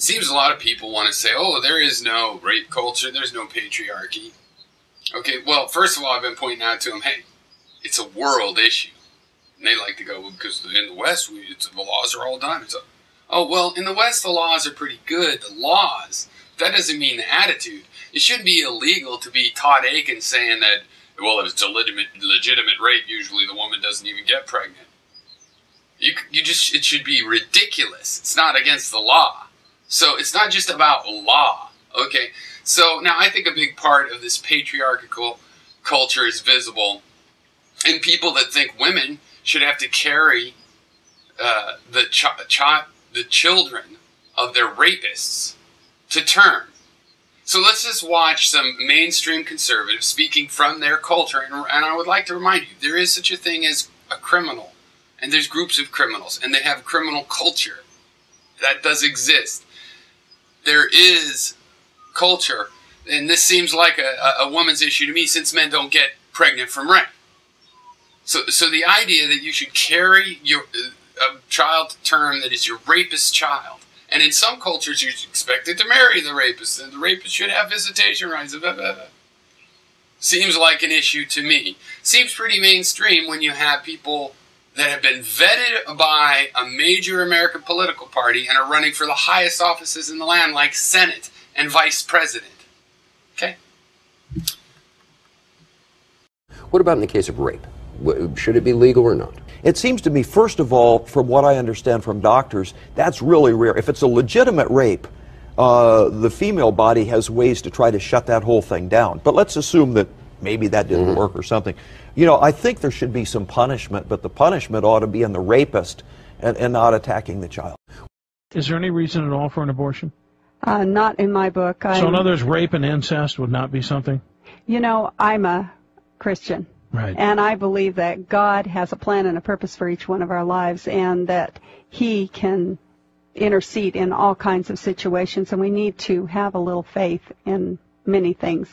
seems a lot of people want to say, oh, there is no rape culture, there's no patriarchy. Okay, well, first of all, I've been pointing out to them, hey, it's a world issue. And they like to go, well, because in the West, the laws are all done. It's oh, well, in the West, the laws are pretty good, the laws. That doesn't mean the attitude. It shouldn't be illegal to be Todd Aiken saying that, well, if it's a legitimate rape, usually the woman doesn't even get pregnant. It should be ridiculous. It's not against the law. So it's not just about law, okay? So now I think a big part of this patriarchal culture is visible in people that think women should have to carry the children of their rapists to term. So let's just watch some mainstream conservatives speaking from their culture, and I would like to remind you, there is such a thing as a criminal, and there's groups of criminals, and they have criminal culture. That does exist. There is culture, and this seems like a woman's issue to me, since men don't get pregnant from rape. So the idea that you should carry a child to term that is your rapist's child, and in some cultures you're expected to marry the rapist, and the rapist should have visitation rights, blah, blah, blah. Seems like an issue to me. Seems pretty mainstream when you have people that have been vetted by a major American political party and are running for the highest offices in the land, like Senate and Vice President. Okay? What about in the case of rape? Should it be legal or not? It seems to me, first of all, from what I understand from doctors, that's really rare. If it's a legitimate rape, the female body has ways to try to shut that whole thing down. But let's assume that maybe that didn't work or something. You know, I think there should be some punishment, but the punishment ought to be in the rapist and not attacking the child. Is there any reason at all for an abortion? Not in my book. So in other words, rape and incest would not be something? You know, I'm a Christian. Right. And I believe that God has a plan and a purpose for each one of our lives, and that He can intercede in all kinds of situations, and we need to have a little faith in many things.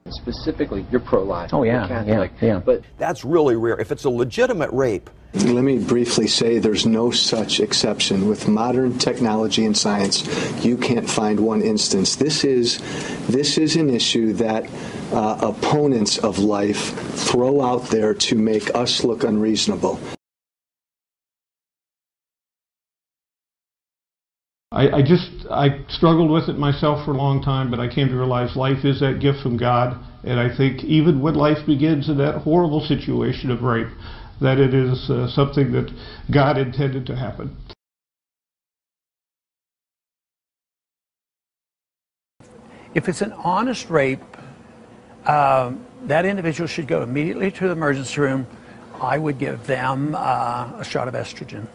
Specifically, you're pro-life. Oh, yeah, Catholic, yeah. But that's really rare. If it's a legitimate rape. Let me briefly say there's no such exception. With modern technology and science, you can't find one instance. This is an issue that opponents of life throw out there to make us look unreasonable. I struggled with it myself for a long time, but I came to realize life is that gift from God, and I think even when life begins in that horrible situation of rape, that it is something that God intended to happen. If it's an honest rape, that individual should go immediately to the emergency room. I would give them a shot of estrogen.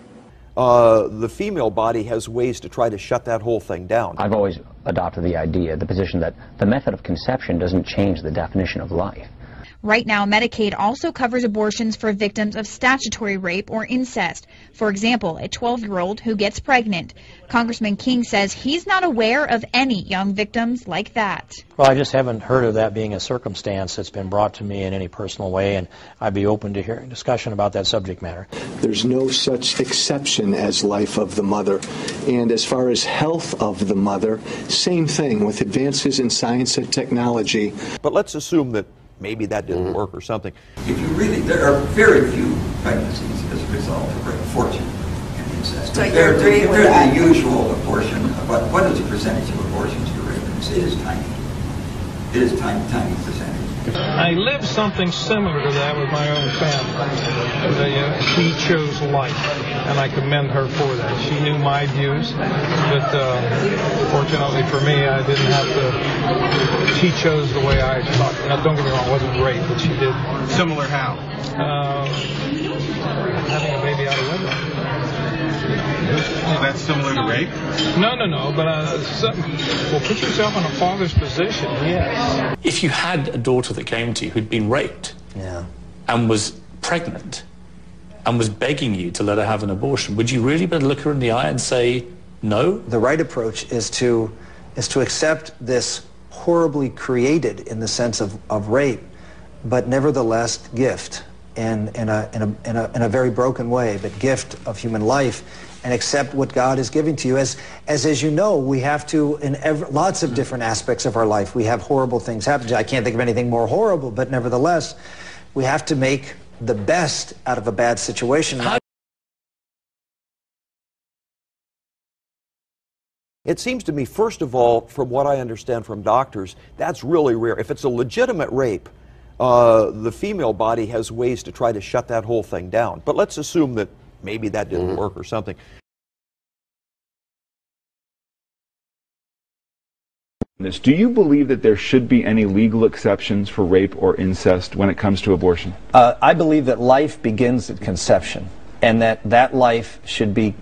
The female body has ways to try to shut that whole thing down. I've always adopted the position that the method of conception doesn't change the definition of life. Right now, Medicaid also covers abortions for victims of statutory rape or incest. For example, a 12-year-old who gets pregnant. Congressman King says he's not aware of any young victims like that. Well, I just haven't heard of that being a circumstance that's been brought to me in any personal way, and I'd be open to hearing discussion about that subject matter. There's no such exception as life of the mother. And as far as health of the mother, same thing with advances in science and technology. But let's assume that maybe that didn't work or something. If you really, there are very few pregnancies as a result of rape, fortunately, and incest. So you're agreeing with that? The usual abortion, but what is the percentage of abortions to rape? It is tiny. It is tiny percentage. I lived something similar to that with my own family. She chose life, and I commend her for that. She knew my views, but fortunately for me, I didn't have to. She chose the way I thought. Now, don't get me wrong, it wasn't great, but she did. Similar how? Having a baby out of wedlock. That's similar to rape? No, but well, put yourself in a father's position, yes. If you had a daughter that came to you who'd been raped and was pregnant and was begging you to let her have an abortion, would you really be able to look her in the eye and say no? The right approach is to accept this horribly created, in the sense of rape, but nevertheless gift, in a very broken way, but gift of human life, and accept what God is giving to you. As you know, we have to, in lots of different aspects of our life, we have horrible things happen. I can't think of anything more horrible, but nevertheless, we have to make the best out of a bad situation. It seems to me, first of all, from what I understand from doctors, that's really rare. If it's a legitimate rape, the female body has ways to try to shut that whole thing down. But let's assume that maybe that didn't work or something. Do you believe that there should be any legal exceptions for rape or incest when it comes to abortion? I believe that life begins at conception, and that life should be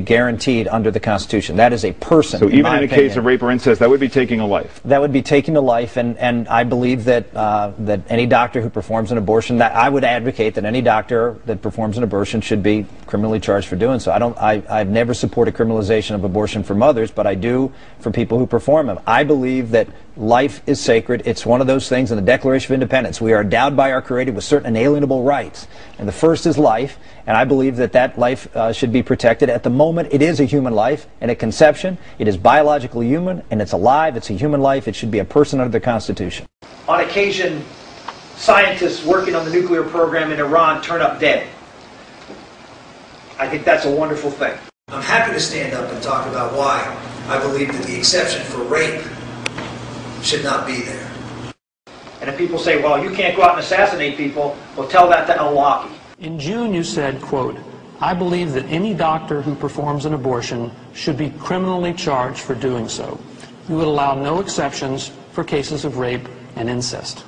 guaranteed under the Constitution. That is a person. So even in a case of rape or incest, that would be taking a life. That would be taking a life, and I believe that that any doctor who performs an abortion, that I would advocate that any doctor that performs an abortion should be criminally charged for doing so. I've never supported criminalization of abortion for mothers, but I do for people who perform them. I believe that life is sacred. It's one of those things in the Declaration of Independence. We are endowed by our Creator with certain inalienable rights, and the first is life. And I believe that that life should be protected. At the moment, it is a human life, and at conception, it is biologically human, and it's alive. It's a human life. It should be a person under the Constitution. On occasion, scientists working on the nuclear program in Iran turn up dead. I think that's a wonderful thing. I'm happy to stand up and talk about why I believe that the exception for rape should not be there. And if people say, well, you can't go out and assassinate people, well, tell that to Al-Awlaki. In June, you said, quote, I believe that any doctor who performs an abortion should be criminally charged for doing so. You would allow no exceptions for cases of rape and incest.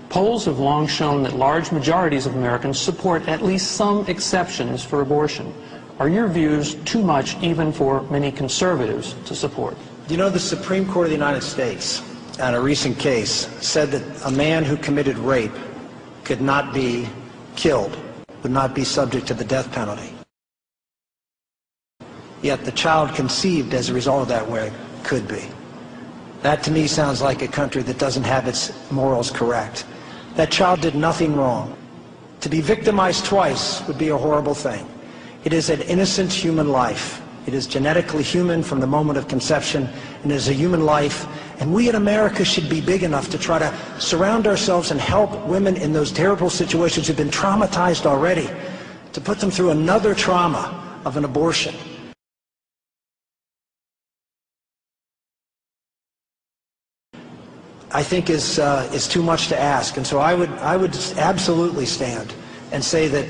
Polls have long shown that large majorities of Americans support at least some exceptions for abortion. Are your views too much even for many conservatives to support? You know, the Supreme Court of the United States, on a recent case, said that a man who committed rape could not be killed, would not be subject to the death penalty. Yet the child conceived as a result of that rape could be. That to me sounds like a country that doesn't have its morals correct. That child did nothing wrong. To be victimized twice would be a horrible thing. It is an innocent human life. It is genetically human from the moment of conception, and it is a human life. And we in America should be big enough to try to surround ourselves and help women in those terrible situations who've been traumatized already, to put them through another trauma of an abortion. I think is too much to ask. And so I would absolutely stand and say that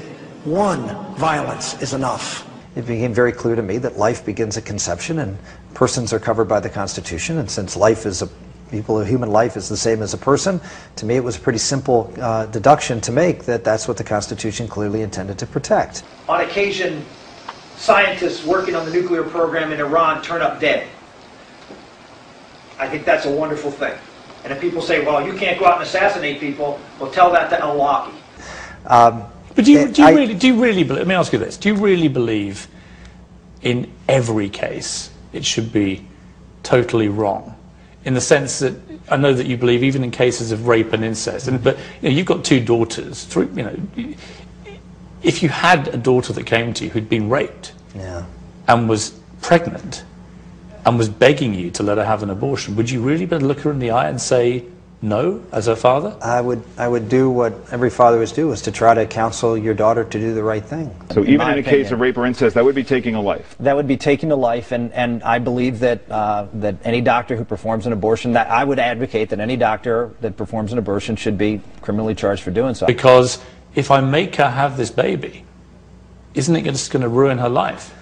one, violence is enough. It became very clear to me that life begins at conception, and persons are covered by the Constitution, and since life is a human life is the same as a person, to me it was a pretty simple deduction to make that that's what the Constitution clearly intended to protect. On occasion, scientists working on the nuclear program in Iran turn up dead. I think that's a wonderful thing. And if people say, well, you can't go out and assassinate people, well, tell that to Al-Awlaki. But do you really believe, let me ask you this, do you really believe in every case it should be totally wrong? In the sense that, I know that you believe even in cases of rape and incest, but you've got two daughters, if you had a daughter that came to you who'd been raped and was pregnant and was begging you to let her have an abortion, would you really be able to look her in the eye and say no as her father? I would do what every father would do, is to try to counsel your daughter to do the right thing. So even in a case of rape or incest, that would be taking a life? That would be taking a life, and I believe that that any doctor who performs an abortion, that I would advocate that any doctor that performs an abortion should be criminally charged for doing so. Because if I make her have this baby, isn't it just going to ruin her life?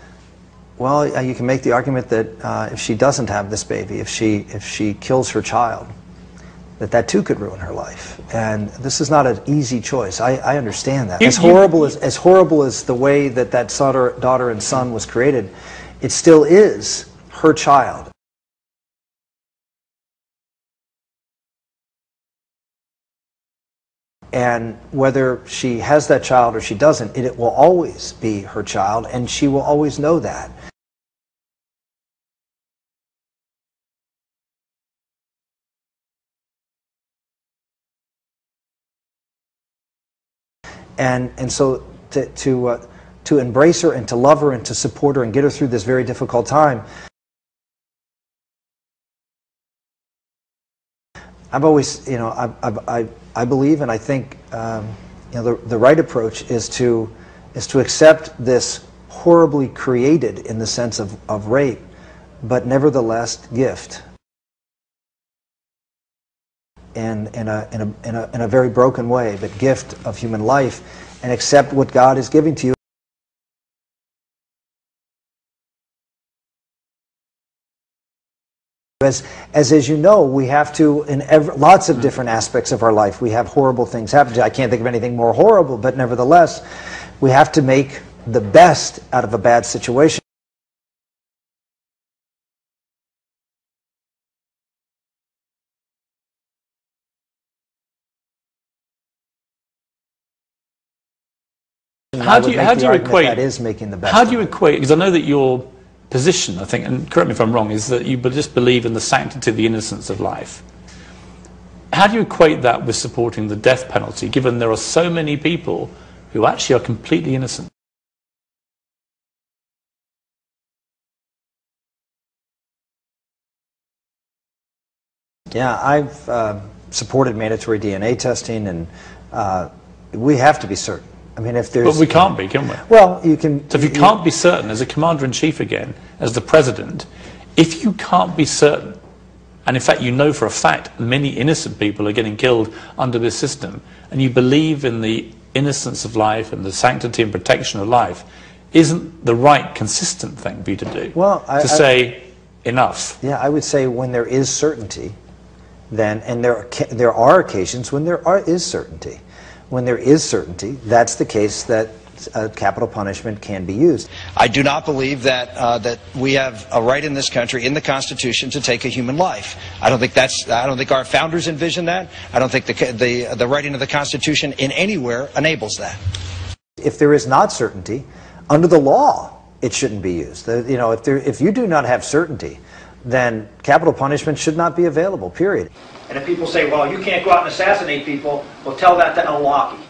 Well, you can make the argument that if she doesn't have this baby, if she kills her child, that too could ruin her life. And this is not an easy choice. I understand that. As horrible as the way that daughter and son was created, it still is her child. And whether she has that child or she doesn't, it will always be her child, and she will always know that. And so to to embrace her and to love her and to support her and get her through this very difficult time. I've always, you know, I believe and I think, you know, the right approach is to accept this horribly created, in the sense of rape, but nevertheless gift. And in a very broken way, but gift of human life, and accept what God is giving to you. As you know, we have to, in lots of different aspects of our life, we have horrible things happen. I can't think of anything more horrible, but nevertheless, we have to make the best out of a bad situation. How do you equate? That is making the best. How do you equate? Because I know that your position, I think, and correct me if I'm wrong, is that you just believe in the sanctity of the innocence of life. How do you equate that with supporting the death penalty, given there are so many people who actually are completely innocent? Yeah, I've supported mandatory DNA testing, and we have to be certain. I mean, if there's... But we can't be, can we? Well, you can... So if you can't be certain, as a commander-in-chief again, as the president, if you can't be certain, and in fact you know for a fact many innocent people are getting killed under this system, and you believe in the innocence of life and the sanctity and protection of life, isn't the right, consistent thing for you to do? Well, to say, enough. Yeah, I would say when there is certainty, then, and there are occasions when there is certainty. When there is certainty, that's the case that capital punishment can be used. I do not believe that that we have a right in this country, in the Constitution, to take a human life. I don't think our founders envisioned that. I don't think the writing of the Constitution in anywhere enables that. If there is not certainty, under the law, it shouldn't be used. You know, if you do not have certainty, then capital punishment should not be available, period. And if people say, well, you can't go out and assassinate people, well, tell that to El-Waki.